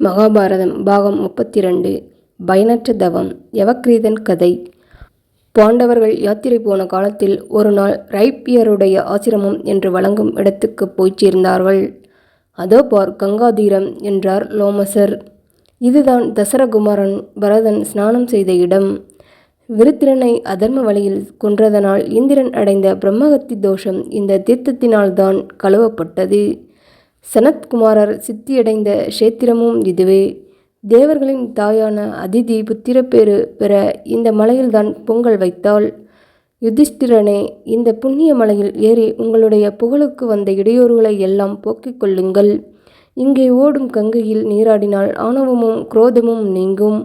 மகாபாரதம் பாகம் 32 பயனற்ற தவம். யவக்கிரீதன் கதை. பாண்டவர்கள் யாத்திரை போன காலத்தில் ஒரு நாள் ரைப்பியருடைய ஆசிரமம் என்று வழங்கும் இடத்துக்கு போய்ச் சேர்ந்தார்கள். அதோ பார் கங்காதீரம் என்றார் லோமசர். இதுதான் தசரகுமாரன் பரதன் ஸ்நானம் செய்த இடம். விருத்திரனை அதர்ம வழியில் கொன்றதனால் இந்திரன் அடைந்த பிரம்மகத்தி தோஷம் இந்த தீர்த்தத்தினால்தான் கழுவப்பட்டது. சனத்குமாரர் சித்தியடைந்த க்ஷேத்திரமும் இதுவே. தேவர்களின் தாயான அதிதி புத்திரப்பேறு பெற இந்த மலையில்தான் பொங்கல் வைத்தாள். யுதிஷ்டிரனே, இந்த புண்ணிய மலையில் ஏறி உங்களுடைய புகழுக்கு வந்த இடையூறுகளை எல்லாம் போக்கிக் கொள்ளுங்கள். இங்கே ஓடும் கங்கையில் நீராடினால் ஆணவமும் குரோதமும் நீங்கும்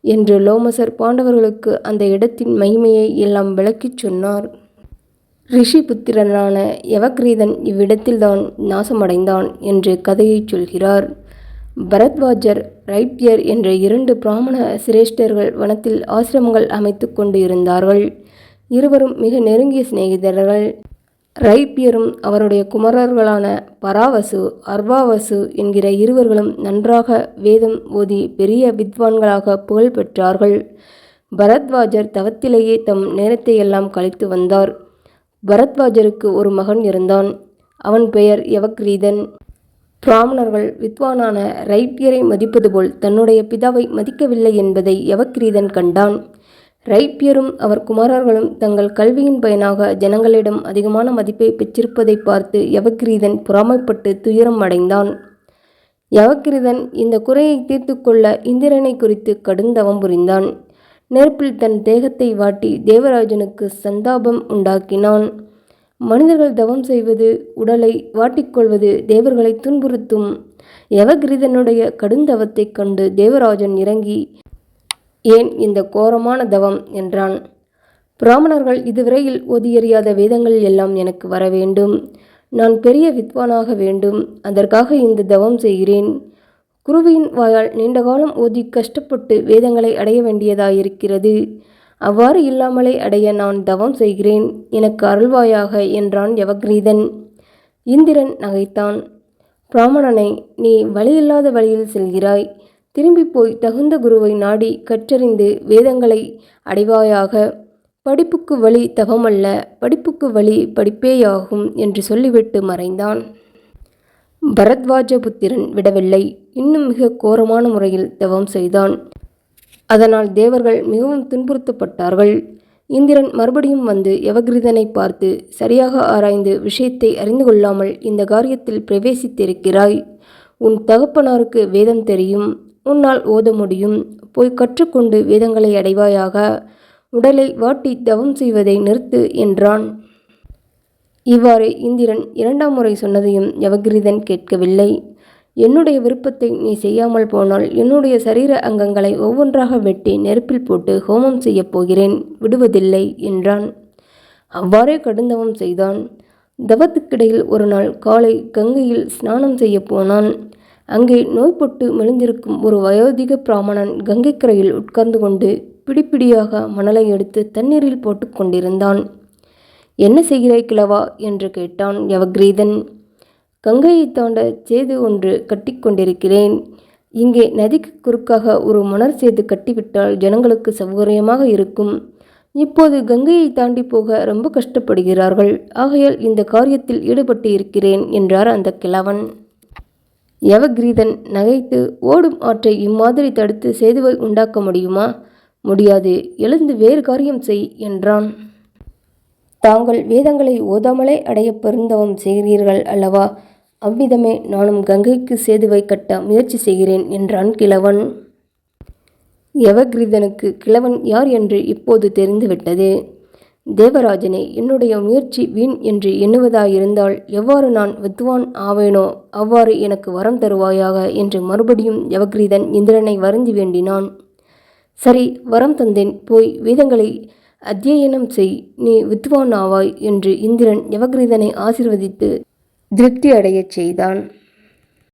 என்று லோமசர் பாண்டவர்களுக்கு அந்த இடத்தின் மகிமையை எல்லாம் விளக்கிச் சொன்னார். ரிஷி புத்திரனான யவக்கிரீதன் இவ்விடத்தில்தான் நாசமடைந்தான் என்று கதையைச் சொல்கிறார். பரத்வாஜர், ரைப்பியர் என்ற 2 பிராமண சிரேஷ்டர்கள் வனத்தில் ஆசிரமங்கள் அமைத்து கொண்டு இருந்தார்கள். இருவரும் மிக நெருங்கிய சிநேகிதர்கள். ரைப்பியரும் அவருடைய குமாரர்களான பராவசு, அர்வாவசு என்கிற இருவர்களும் நன்றாக வேதம் ஓதி பெரிய வித்வான்களாக புகழ் பெற்றார்கள். பரத்வாஜர் தவத்திலேயே தம் நேரத்தை எல்லாம் கழித்து வந்தார். பரத்வாஜருக்கு ஒரு மகன் இருந்தான். அவன் பெயர் யவக்கிரீதன். பிராமணர்கள் வித்வானான ரைப்பியரை மதிப்பது போல் தன்னுடைய பிதாவை மதிக்கவில்லை என்பதை யவக்கிரீதன் கண்டான். ரைப்பியரும் அவர் குமாரர்களும் தங்கள் கல்வியின் பயனாக ஜனங்களிடம் அதிகமான மதிப்பை பெற்றிருப்பதை பார்த்து யவக்கிரீதன் பொறாமைப்பட்டு துயரம் அடைந்தான். யவக்கிரீதன் இந்த குறையை தீர்த்து கொள்ள இந்திரனை குறித்து கடுந்தவம் புரிந்தான். நெருப்பில் தன் தேகத்தை வாட்டி தேவராஜனுக்கு சந்தாபம் உண்டாக்கினான். மனிதர்கள் தவம் செய்வது, உடலை வாட்டிக்கொள்வது தேவர்களை துன்புறுத்தும். யவக்கிரீதனுடைய கடுந்தவத்தை கண்டு தேவராஜன் இறங்கி, ஏன் இந்த கோரமான தவம் என்றான். பிராமணர்கள் இதுவரையில் ஓதியறியாத வேதங்கள் எல்லாம் எனக்கு வர வேண்டும். நான் பெரிய வித்வானாக வேண்டும். அதற்காக இந்த தவம் செய்கிறேன். குருவியின் வாயால் நீண்ட காலம் ஓதி கஷ்டப்பட்டு வேதங்களை அடைய வேண்டியதாயிருக்கிறது. அவ்வாறு இல்லாமலே அடைய நான் தவம் செய்கிறேன். எனக்கு அருள்வாயாக என்றான் யவக்கிரீதன். இந்திரன் நகைத்தான். பிராமணனை, நீ வழியில்லாத வழியில் செல்கிறாய். திரும்பி போய் தகுந்த குருவை நாடி கற்றறிந்து வேதங்களை அடைவாயாக. படிப்புக்கு வழி தவமல்ல, படிப்புக்கு வழி படிப்பேயாகும் என்று சொல்லிவிட்டு மறைந்தான். பரத்வாஜ புத்திரன் விடவில்லை. இன்னும் மிக கோரமான முறையில் தவம் செய்தான். அதனால் தேவர்கள் மிகவும் துன்புறுத்தப்பட்டார்கள். இந்திரன் மறுபடியும் வந்து யவக்கிரீதனை பார்த்து, சரியாக ஆராய்ந்து விஷயத்தை அறிந்து கொள்ளாமல் இந்த காரியத்தில் பிரவேசித்திருக்கிறாய். உன் தகப்பனாருக்கு வேதம் தெரியும். உன்னால் ஓத முடியும். போய் கற்றுக்கொண்டு வேதங்களை அடைவாயாக. உடலை வாட்டி தவம் செய்வதை நிறுத்து என்றான். இவ்வாறு இந்திரன் 2ஆம் முறை சொன்னதையும் யவக்கிரீதன் கேட்கவில்லை. என்னுடைய விருப்பத்தை நீ செய்யாமல் போனால் என்னுடைய சரீர அங்கங்களை ஒவ்வொன்றாக வெட்டி நெருப்பில் போட்டு ஹோமம் செய்யப் போகிறேன், விடுவதில்லை என்றான். அவ்வாறே கடுந்தவம் செய்தான். தவத்துக்கிடையில் ஒரு நாள் காலை கங்கையில் ஸ்நானம் செய்ய போனான். அங்கே நோய்பட்டு மெலிந்திருக்கும் ஒரு வயோதிக பிராமணன் கங்கைக்கரையில் உட்கார்ந்து கொண்டு பிடிப்பிடியாக மணலை எடுத்து தண்ணீரில் போட்டு கொண்டிருந்தான். என்ன செய்கிறாய் கிழவா என்று கேட்டான் யவக்கிரீதன். கங்கையை தாண்ட சேது ஒன்று கட்டி கொண்டிருக்கிறேன். இங்கே நதிக்கு குறுக்காக ஒரு மணர் சேது கட்டிவிட்டால் ஜனங்களுக்கு சௌகரியமாக இருக்கும். இப்போது கங்கையை தாண்டி போக ரொம்ப கஷ்டப்படுகிறார்கள். ஆகையால் இந்த காரியத்தில் ஈடுபட்டு இருக்கிறேன் என்றார் அந்த கிழவன். யவக்கிரீதன் நகைத்து, ஓடும் ஆற்றை இம்மாதிரி தடுத்து சேதுவை உண்டாக்க முடியுமா? முடியாது. எழுந்து வேறு காரியம் செய் என்றான். தாங்கள் வேதங்களை ஓதாமலே அடைய பெருந்தவம் செய்கிறீர்கள் அல்லவா? அவ்விதமே நானும் கங்கைக்கு சேதுவை கட்ட முயற்சி செய்கிறேன் என்றான் கிழவன். யவக்கிரீதனுக்கு கிழவன் யார் என்று இப்போது தெரிந்துவிட்டது. தேவராஜனே, என்னுடைய முயற்சி வீண் என்று எண்ணுவதாயிருந்தால் எவ்வாறு நான் வித்வான் ஆவேனோ அவ்வாறு எனக்கு வரம் தருவாயாக என்று மறுபடியும் யவக்கிரீதன் இந்திரனை வருந்தி வேண்டினான். சரி, வரம் தந்தேன். போய் வேதங்களை அத்தியனம் செய். நீ வித்வான் ஆவாய் என்று இந்திரன் யவக்கிரீதனை ஆசீர்வதித்து திருப்தி அடையச் செய்தான்.